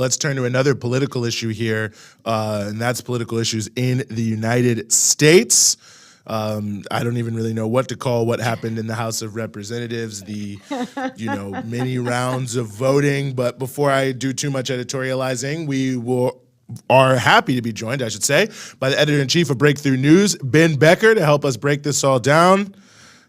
let's turn to another political issue here, and that's political issues in the United States. I don't even really know what to call what happened in the House of Representatives, the many rounds of voting. But before I do too much editorializing, are happy to be joined, I should say, by the editor-in-chief of Breakthrough News, Ben Becker, to help us break this all down.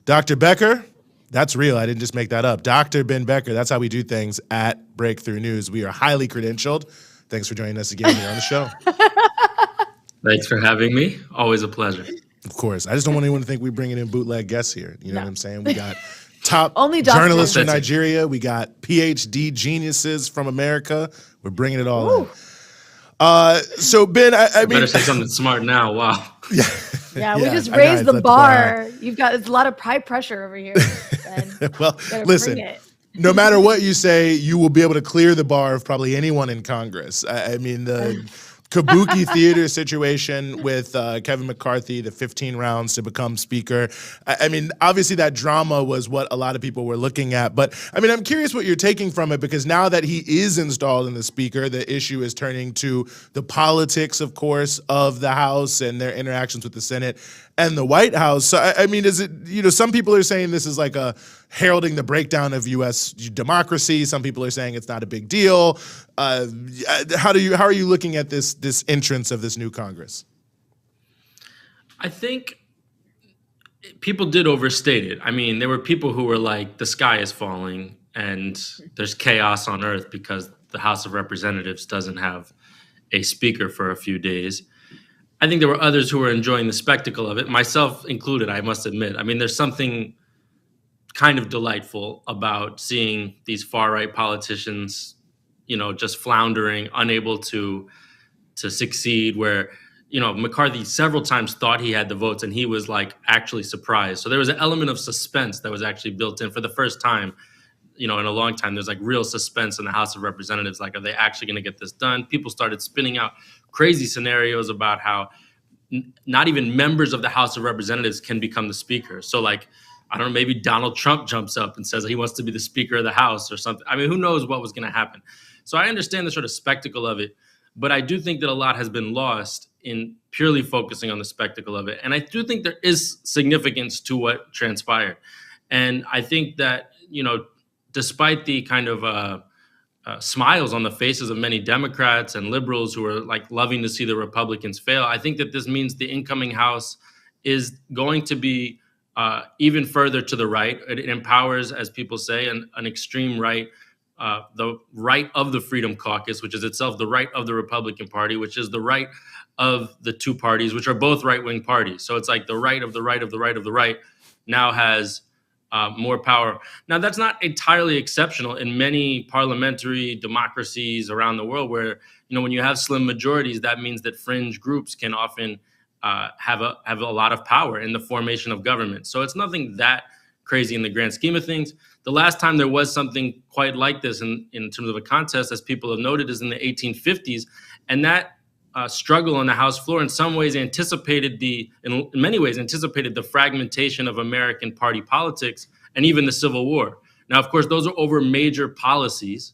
Dr. Becker, that's real. I didn't just make that up. Dr. Ben Becker, that's how we do things at Breakthrough News. We are highly credentialed. Thanks for joining us again here on the show. Thanks for having me. Always a pleasure. Of course. I just don't want anyone to think we're bringing in bootleg guests here. You know what I'm saying? We got top Only journalists from Nigeria. We got PhD geniuses from America. We're bringing it all in. So Ben, I mean, better say something smart now. Wow. Yeah, we just raised the bar. It's a lot of high pressure over here. Well, listen, no matter what you say, you will be able to clear the bar of probably anyone in Congress. I mean, the Kabuki theater situation with Kevin McCarthy, the 15 rounds to become speaker. I mean, obviously that drama was what a lot of people were looking at. But I mean, I'm curious what you're taking from it, because now that he is installed in the speaker, the issue is turning to the politics, of course, of the House and their interactions with the Senate and the White House. So, I mean, is it, some people are saying this is like a heralding the breakdown of U.S. democracy. Some people are saying it's not a big deal. How are you looking at this entrance of this new Congress? I think people did overstate it. I mean, there were people who were like, the sky is falling and there's chaos on earth because the House of Representatives doesn't have a speaker for a few days. I think there were others who were enjoying the spectacle of it, myself included, I must admit. I mean, there's something kind of delightful about seeing these far-right politicians, just floundering, unable to succeed, where, McCarthy several times thought he had the votes and he was like actually surprised. So there was an element of suspense that was actually built in for the first time, in a long time. There's like real suspense in the House of Representatives. Like, are they actually going to get this done? People started spinning out crazy scenarios about how not even members of the House of Representatives can become the speaker. So like, I don't know, maybe Donald Trump jumps up and says he wants to be the Speaker of the House or something. I mean, who knows what was going to happen? So I understand the sort of spectacle of it, but I do think that a lot has been lost in purely focusing on the spectacle of it. And I do think there is significance to what transpired. And I think that, despite the kind of smiles on the faces of many Democrats and liberals who are like loving to see the Republicans fail, I think that this means the incoming House is going to be even further to the right. It empowers, as people say, an extreme right, the right of the Freedom Caucus, which is itself the right of the Republican Party, which is the right of the two parties, which are both right-wing parties. So it's like the right of the right of the right of the right now has more power. Now, that's not entirely exceptional in many parliamentary democracies around the world where, when you have slim majorities, that means that fringe groups can often have a lot of power in the formation of government. So it's nothing that crazy in the grand scheme of things. The last time there was something quite like this in terms of a contest, as people have noted, is in the 1850s. And that struggle on the House floor in some ways in many ways anticipated the fragmentation of American party politics and even the Civil War. Now, of course, those are over major policies,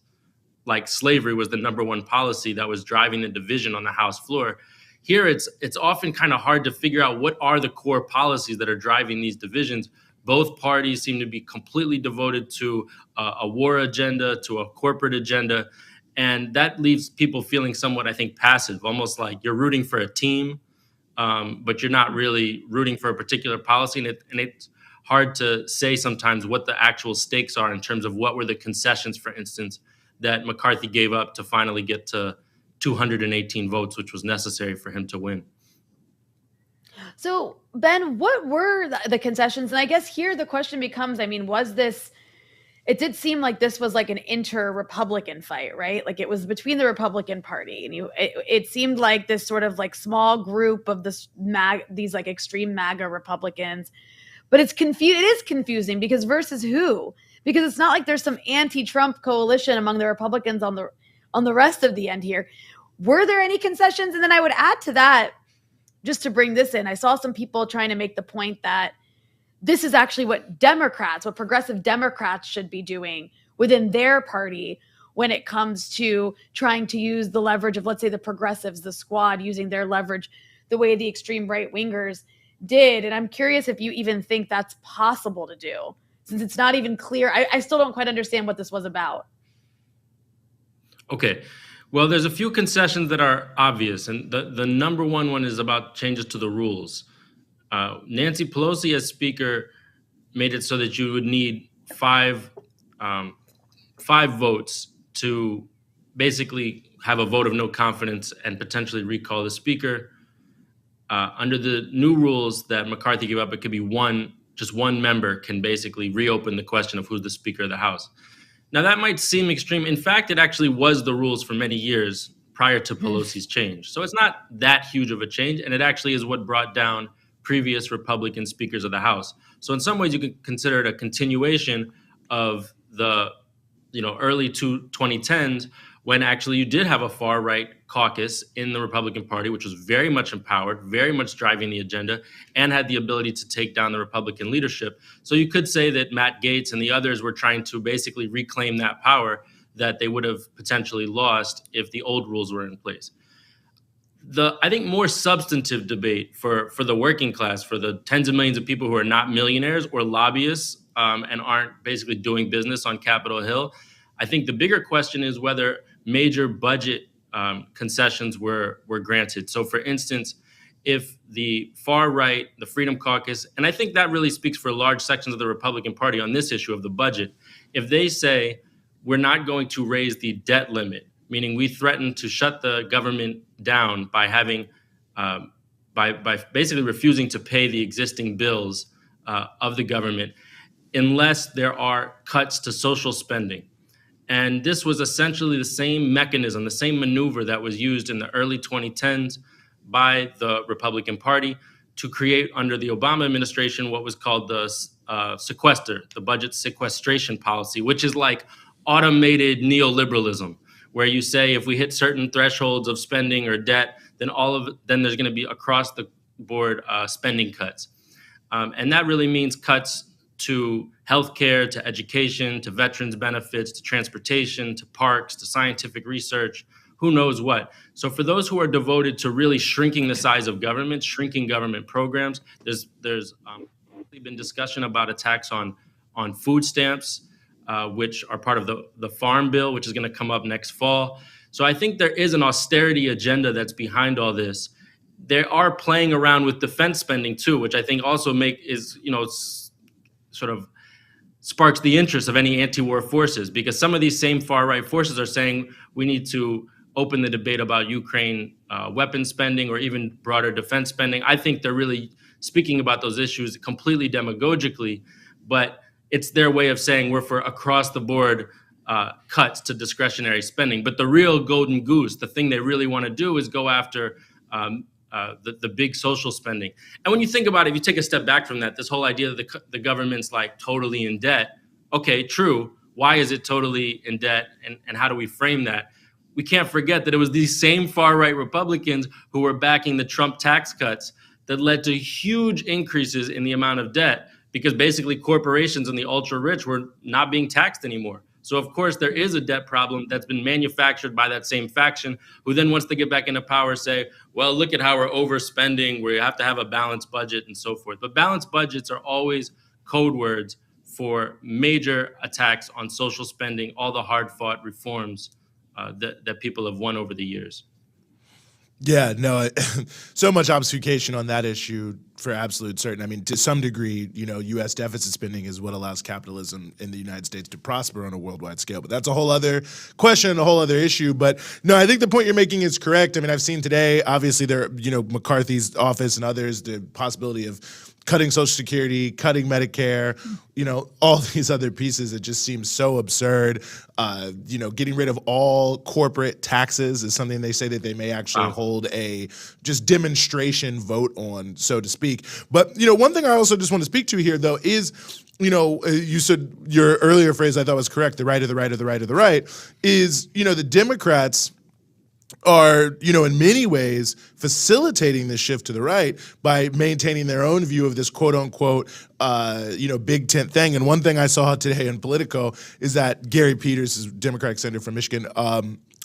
like slavery was the number one policy that was driving the division on the House floor. Here, it's often kind of hard to figure out what are the core policies that are driving these divisions. Both parties seem to be completely devoted to a war agenda, to a corporate agenda. And that leaves people feeling somewhat, I think, passive, almost like you're rooting for a team, but you're not really rooting for a particular policy. And it's hard to say sometimes what the actual stakes are in terms of what were the concessions, for instance, that McCarthy gave up to finally get to 218 votes, which was necessary for him to win. So, Ben, what were the concessions? And I guess here the question becomes, it did seem like this was like an inter-Republican fight, right? Like it was between the Republican Party, and it seemed like this sort of like small group of these like extreme MAGA Republicans. But it is confusing because versus who? Because it's not like there's some anti-Trump coalition among the Republicans on the rest of the end here. Were there any concessions? And then I would add to that, just to bring this in, I saw some people trying to make the point that this is actually what progressive Democrats should be doing within their party, when it comes to trying to use the leverage of, let's say, the progressives, the squad, using their leverage the way the extreme right-wingers did. And I'm curious if you even think that's possible to do, since it's not even clear. I still don't quite understand what this was about. Okay. Well, there's a few concessions that are obvious, and the number one is about changes to the rules. Nancy Pelosi, as Speaker, made it so that you would need five votes to basically have a vote of no confidence and potentially recall the Speaker. Under the new rules that McCarthy gave up, it could be just one member can basically reopen the question of who's the Speaker of the House. Now, that might seem extreme. In fact, it actually was the rules for many years prior to Pelosi's change. So it's not that huge of a change, and it actually is what brought down previous Republican speakers of the House. So in some ways, you could consider it a continuation of the early 2010s, when actually you did have a far-right caucus in the Republican Party, which was very much empowered, very much driving the agenda, and had the ability to take down the Republican leadership. So you could say that Matt Gaetz and the others were trying to basically reclaim that power that they would have potentially lost if the old rules were in place. The, I think, more substantive debate for the working class, for the tens of millions of people who are not millionaires or lobbyists and aren't basically doing business on Capitol Hill, I think the bigger question is whether major budget concessions were granted. So, for instance, if the far right, the Freedom Caucus, and I think that really speaks for large sections of the Republican Party on this issue of the budget, if they say we're not going to raise the debt limit, meaning we threaten to shut the government down by having, by basically refusing to pay the existing bills of the government, unless there are cuts to social spending. And this was essentially the same mechanism, the same maneuver that was used in the early 2010s by the Republican Party to create, under the Obama administration, what was called the sequester, the budget sequestration policy, which is like automated neoliberalism, where you say if we hit certain thresholds of spending or debt, then then there's going to be across the board spending cuts, and that really means cuts to healthcare, to education, to veterans benefits, to transportation, to parks, to scientific research, who knows what. So for those who are devoted to really shrinking the size of government, shrinking government programs, there's been discussion about attacks on food stamps, which are part of the Farm Bill, which is going to come up next fall. So I think there is an austerity agenda that's behind all this. They are playing around with defense spending too, which I think also sort of sparks the interest of any anti-war forces, because some of these same far-right forces are saying we need to open the debate about Ukraine weapons spending or even broader defense spending. I think they're really speaking about those issues completely demagogically, but it's their way of saying we're for across-the-board cuts to discretionary spending. But the real golden goose, the thing they really want to do, is go after the big social spending. And when you think about it, if you take a step back from that, this whole idea that the government's like totally in debt, okay, true. Why is it totally in debt? And how do we frame that? We can't forget that it was these same far-right Republicans who were backing the Trump tax cuts that led to huge increases in the amount of debt, because basically corporations and the ultra-rich were not being taxed anymore. So, of course, there is a debt problem that's been manufactured by that same faction, who then, once they get back into power, say, well, look at how we're overspending, we have to have a balanced budget and so forth. But balanced budgets are always code words for major attacks on social spending, all the hard-fought reforms that people have won over the years. Yeah, no, so much obfuscation on that issue for absolute certain. I mean, to some degree, U.S. deficit spending is what allows capitalism in the United States to prosper on a worldwide scale. But that's a whole other question and a whole other issue. But no, I think the point you're making is correct. I mean, I've seen today, obviously, McCarthy's office and others, the possibility of cutting Social Security, cutting Medicare, all these other pieces. It just seems so absurd. Getting rid of all corporate taxes is something they say that they may actually hold a just demonstration vote on, so to speak. But, one thing I also just want to speak to here, though, is, you said your earlier phrase I thought was correct, the right of the right of the right of the right, is, the Democrats are, in many ways facilitating this shift to the right by maintaining their own view of this quote unquote, big tent thing. And one thing I saw today in Politico is that Gary Peters, is Democratic senator from Michigan,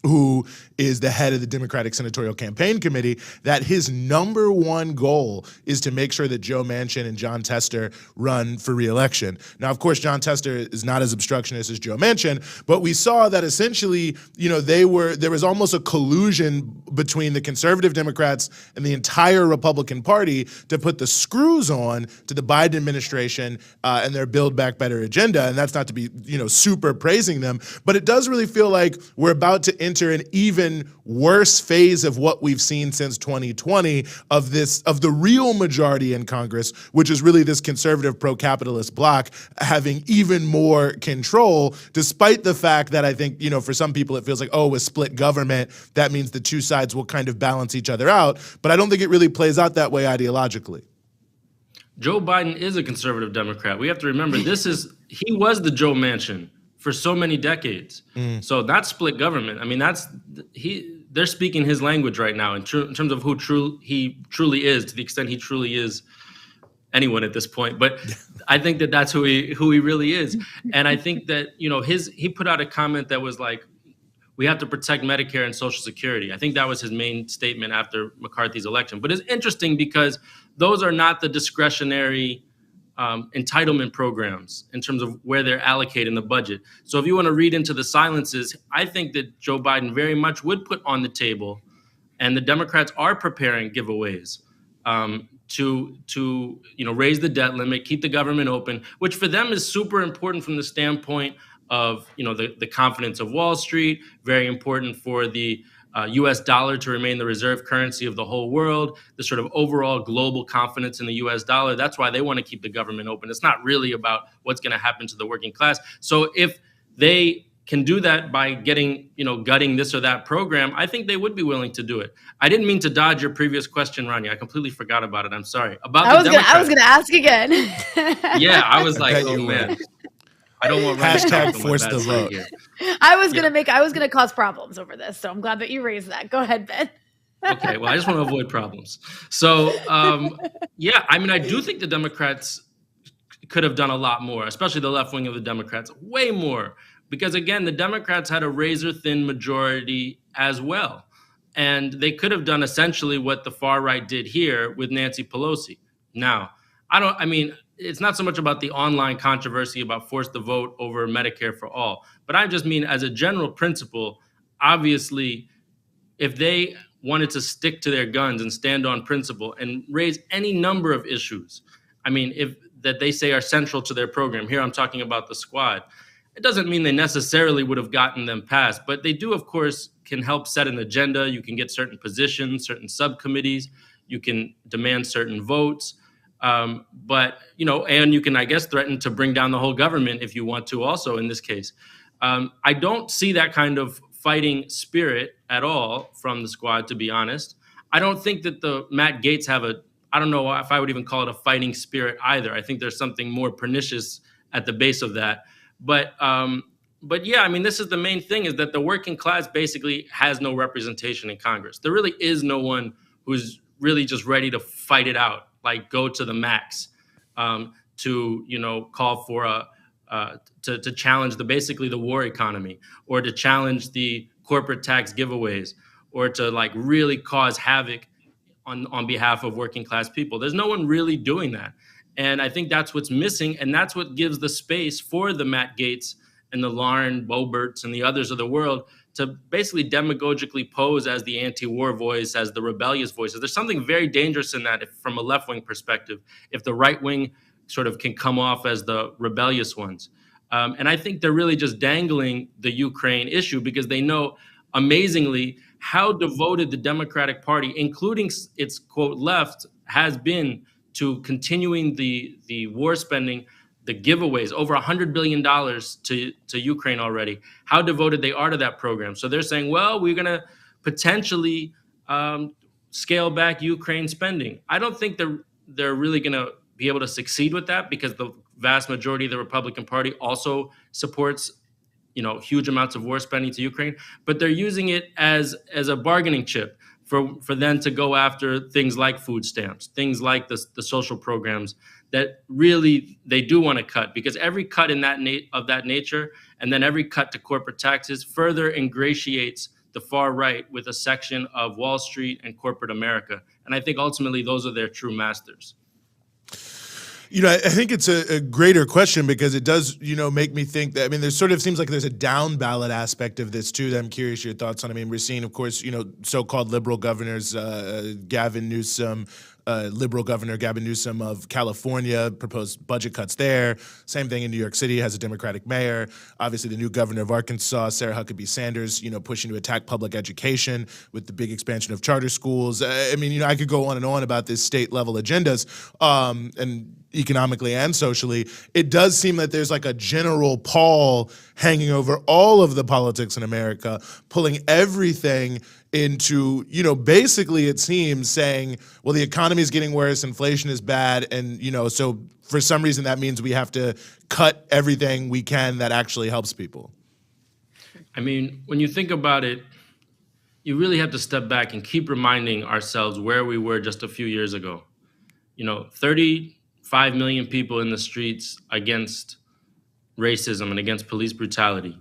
who is the head of the Democratic Senatorial Campaign Committee, that his number one goal is to make sure that Joe Manchin and John Tester run for re-election. Now, of course, John Tester is not as obstructionist as Joe Manchin, but we saw that essentially, there was almost a collusion between the conservative Democrats and the entire Republican Party to put the screws on to the Biden administration and their Build Back Better agenda. And that's not to be, super praising them, but it does really feel like we're about to enter an even worse phase of what we've seen since 2020 of the real majority in Congress, which is really this conservative pro-capitalist bloc having even more control, despite the fact that I think, for some people it feels like, with split government, that means the two sides will kind of balance each other out. But I don't think it really plays out that way ideologically. Joe Biden is a conservative Democrat. We have to remember he was the Joe Manchin for so many decades. So that's split government. I mean, they're speaking his language right now in terms of who he truly is, to the extent he truly is anyone at this point. But I think that's who he really is. And I think that, he put out a comment that was like, we have to protect Medicare and Social Security. I think that was his main statement after McCarthy's election. But it's interesting because those are not the discretionary entitlement programs in terms of where they're allocated in the budget. So if you want to read into the silences, I think that Joe Biden very much would put on the table, and the Democrats are preparing giveaways to raise the debt limit, keep the government open, which for them is super important from the standpoint of the confidence of Wall Street, very important for the U.S. dollar to remain the reserve currency of the whole world, the sort of overall global confidence in the U.S. dollar. That's why they want to keep the government open. It's not really about what's going to happen to the working class. So if they can do that by gutting this or that program, I think they would be willing to do it. I didn't mean to dodge your previous question, Rania. I completely forgot about it. I'm sorry. I was going to ask again. Yeah, I was like, oh man. I don't want hashtag force the vote. Here. I was gonna cause problems over this, so I'm glad that you raised that. Go ahead, Ben. Okay, well, I just want to avoid problems. So, I do think the Democrats could have done a lot more, especially the left wing of the Democrats, way more, because again, the Democrats had a razor thin majority as well, and they could have done essentially what the far right did here with Nancy Pelosi. Now, it's not so much about the online controversy about force the vote over Medicare for all, but I just mean as a general principle, obviously, if they wanted to stick to their guns and stand on principle and raise any number of issues, that they say are central to their program, here I'm talking about the squad, it doesn't mean they necessarily would have gotten them passed, but they do, of course, can help set an agenda. You can get certain positions, certain subcommittees, you can demand certain votes. But you can, I guess, threaten to bring down the whole government if you want to also in this case. I don't see that kind of fighting spirit at all from the squad, to be honest. I don't think that the Matt Gaetz I don't know if I would even call it a fighting spirit either. I think there's something more pernicious at the base of that. But yeah, this is the main thing, is that the working class basically has no representation in Congress. There really is no one who's really just ready to fight it out, like go to the max, to call for to challenge basically the war economy, or to challenge the corporate tax giveaways, or to really cause havoc on behalf of working class people. There's no one really doing that, and I think that's what's missing, and that's what gives the space for the Matt Gaetz and the Lauren Boeberts and the others of the world to basically demagogically pose as the anti-war voice, as the rebellious voices. There's something very dangerous in that from a left-wing perspective, if the right wing sort of can come off as the rebellious ones. And I think they're really just dangling the Ukraine issue because they know, amazingly, how devoted the Democratic Party, including its, quote, left, has been to continuing the war spending, the giveaways, over $100 billion to Ukraine already, how devoted they are to that program. So they're saying, well, we're going to potentially scale back Ukraine spending. I don't think they're really going to be able to succeed with that, because the vast majority of the Republican Party also supports huge amounts of war spending to Ukraine, but they're using it as a bargaining chip for them to go after things like food stamps, things like the social programs that really they do want to cut, because every cut in that nature, and then every cut to corporate taxes, further ingratiates the far right with a section of Wall Street and corporate America. And I think ultimately those are their true masters. I think it's a greater question because it does, make me think that, there sort of seems like there's a down ballot aspect of this too that I'm curious your thoughts on. We're seeing, of course, so-called liberal governors, liberal governor Gavin Newsom of California proposed budget cuts there. Same thing in New York City, has a Democratic mayor. Obviously, the new governor of Arkansas, Sarah Huckabee Sanders, pushing to attack public education with the big expansion of charter schools. I could go on and on about this state level agendas, and economically and socially. It does seem that there's like a general pall hanging over all of the politics in America, pulling everything into, basically it seems saying, well, the economy is getting worse, inflation is bad, and, so for some reason that means we have to cut everything we can that actually helps people. When you think about it, you really have to step back and keep reminding ourselves where we were just a few years ago. 35 million people in the streets against racism and against police brutality.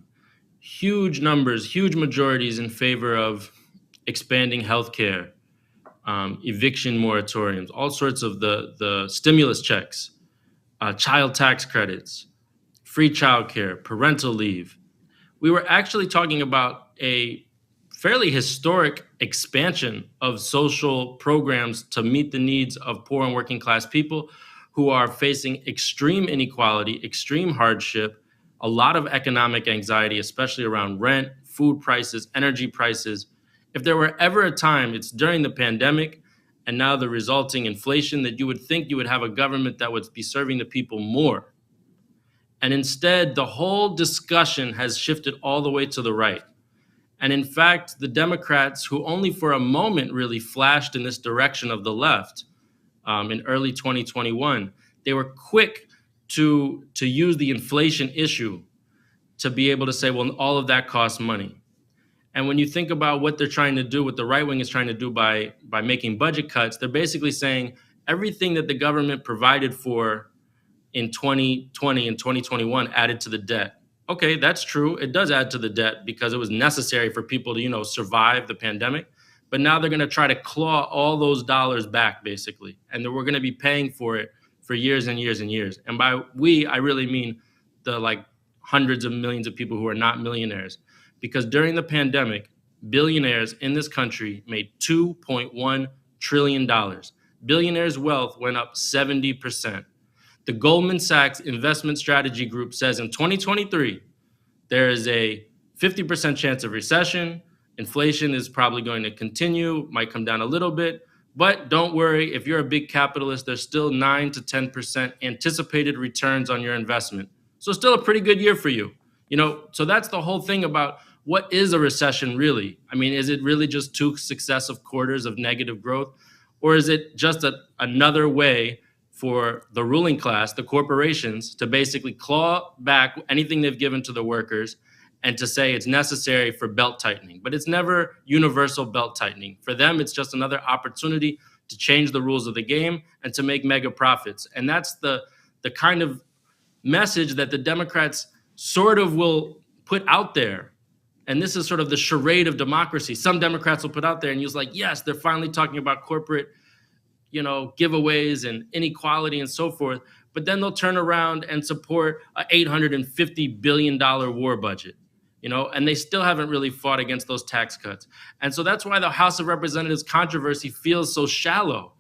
Huge numbers, huge majorities in favor of expanding healthcare, eviction moratoriums, all sorts of the stimulus checks, child tax credits, free childcare, parental leave. We were actually talking about a fairly historic expansion of social programs to meet the needs of poor and working class people who are facing extreme inequality, extreme hardship, a lot of economic anxiety, especially around rent, food prices, energy prices. If there were ever a time, it's during the pandemic and now the resulting inflation, that you would think you would have a government that would be serving the people more. And instead, the whole discussion has shifted all the way to the right. And in fact, the Democrats, who only for a moment really flashed in this direction of the left in early 2021, they were quick to use the inflation issue to be able to say, well, all of that costs money. And when you think about what they're trying to do, what the right wing is trying to do by making budget cuts, they're basically saying everything that the government provided for in 2020 and 2021 added to the debt. Okay, that's true. It does add to the debt because it was necessary for people to, survive the pandemic. But now they're going to try to claw all those dollars back, basically. And then we're going to be paying for it for years and years and years. And by we, I really mean the hundreds of millions of people who are not millionaires. Because during the pandemic, billionaires in this country made $2.1 trillion. Billionaires' wealth went up 70%. The Goldman Sachs Investment Strategy Group says in 2023, there is a 50% chance of recession. Inflation is probably going to continue, might come down a little bit. But don't worry, if you're a big capitalist, there's still 9 to 10% anticipated returns on your investment. So still a pretty good year for you. So that's the whole thing about what is a recession really? Is it really just 2 successive quarters of negative growth? Or is it just another way for the ruling class, the corporations, to basically claw back anything they've given to the workers and to say it's necessary for belt tightening? But it's never universal belt tightening. For them, it's just another opportunity to change the rules of the game and to make mega profits. And that's the kind of message that the Democrats sort of will put out there. And this is sort of the charade of democracy. Some Democrats will put out there and use yes, they're finally talking about corporate, giveaways and inequality and so forth. But then they'll turn around and support a $850 billion war budget, and they still haven't really fought against those tax cuts. And so that's why the House of Representatives controversy feels so shallow,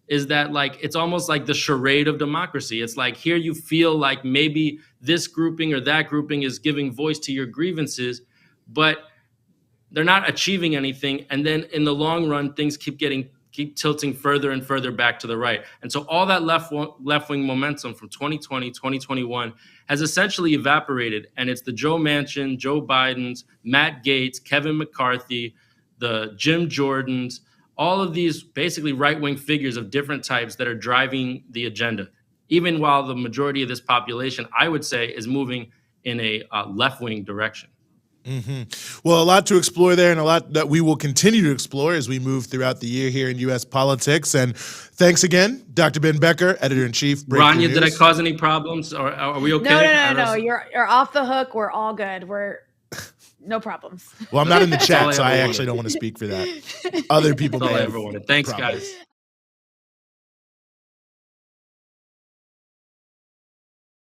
is that it's almost like the charade of democracy. It's here you feel like maybe this grouping or that grouping is giving voice to your grievances, but they're not achieving anything. And then in the long run, things keep tilting further and further back to the right. And so all that left-wing momentum from 2020, 2021 has essentially evaporated. And it's the Joe Manchin, Joe Bidens, Matt Gaetz, Kevin McCarthy, the Jim Jordans, all of these basically right-wing figures of different types that are driving the agenda. Even while the majority of this population, I would say, is moving in a left-wing direction. Well, a lot to explore there and a lot that we will continue to explore as we move throughout the year here in U.S. politics. And thanks again, Dr. Ben Becker, Editor-in-Chief. Rania, did I cause any problems? Or are we okay? No. You're off the hook. We're all good. No problems. Well, I'm not in the chat, so I actually don't want to speak for that. Other people That's all may I have ever wanted. Thanks, problems. guys.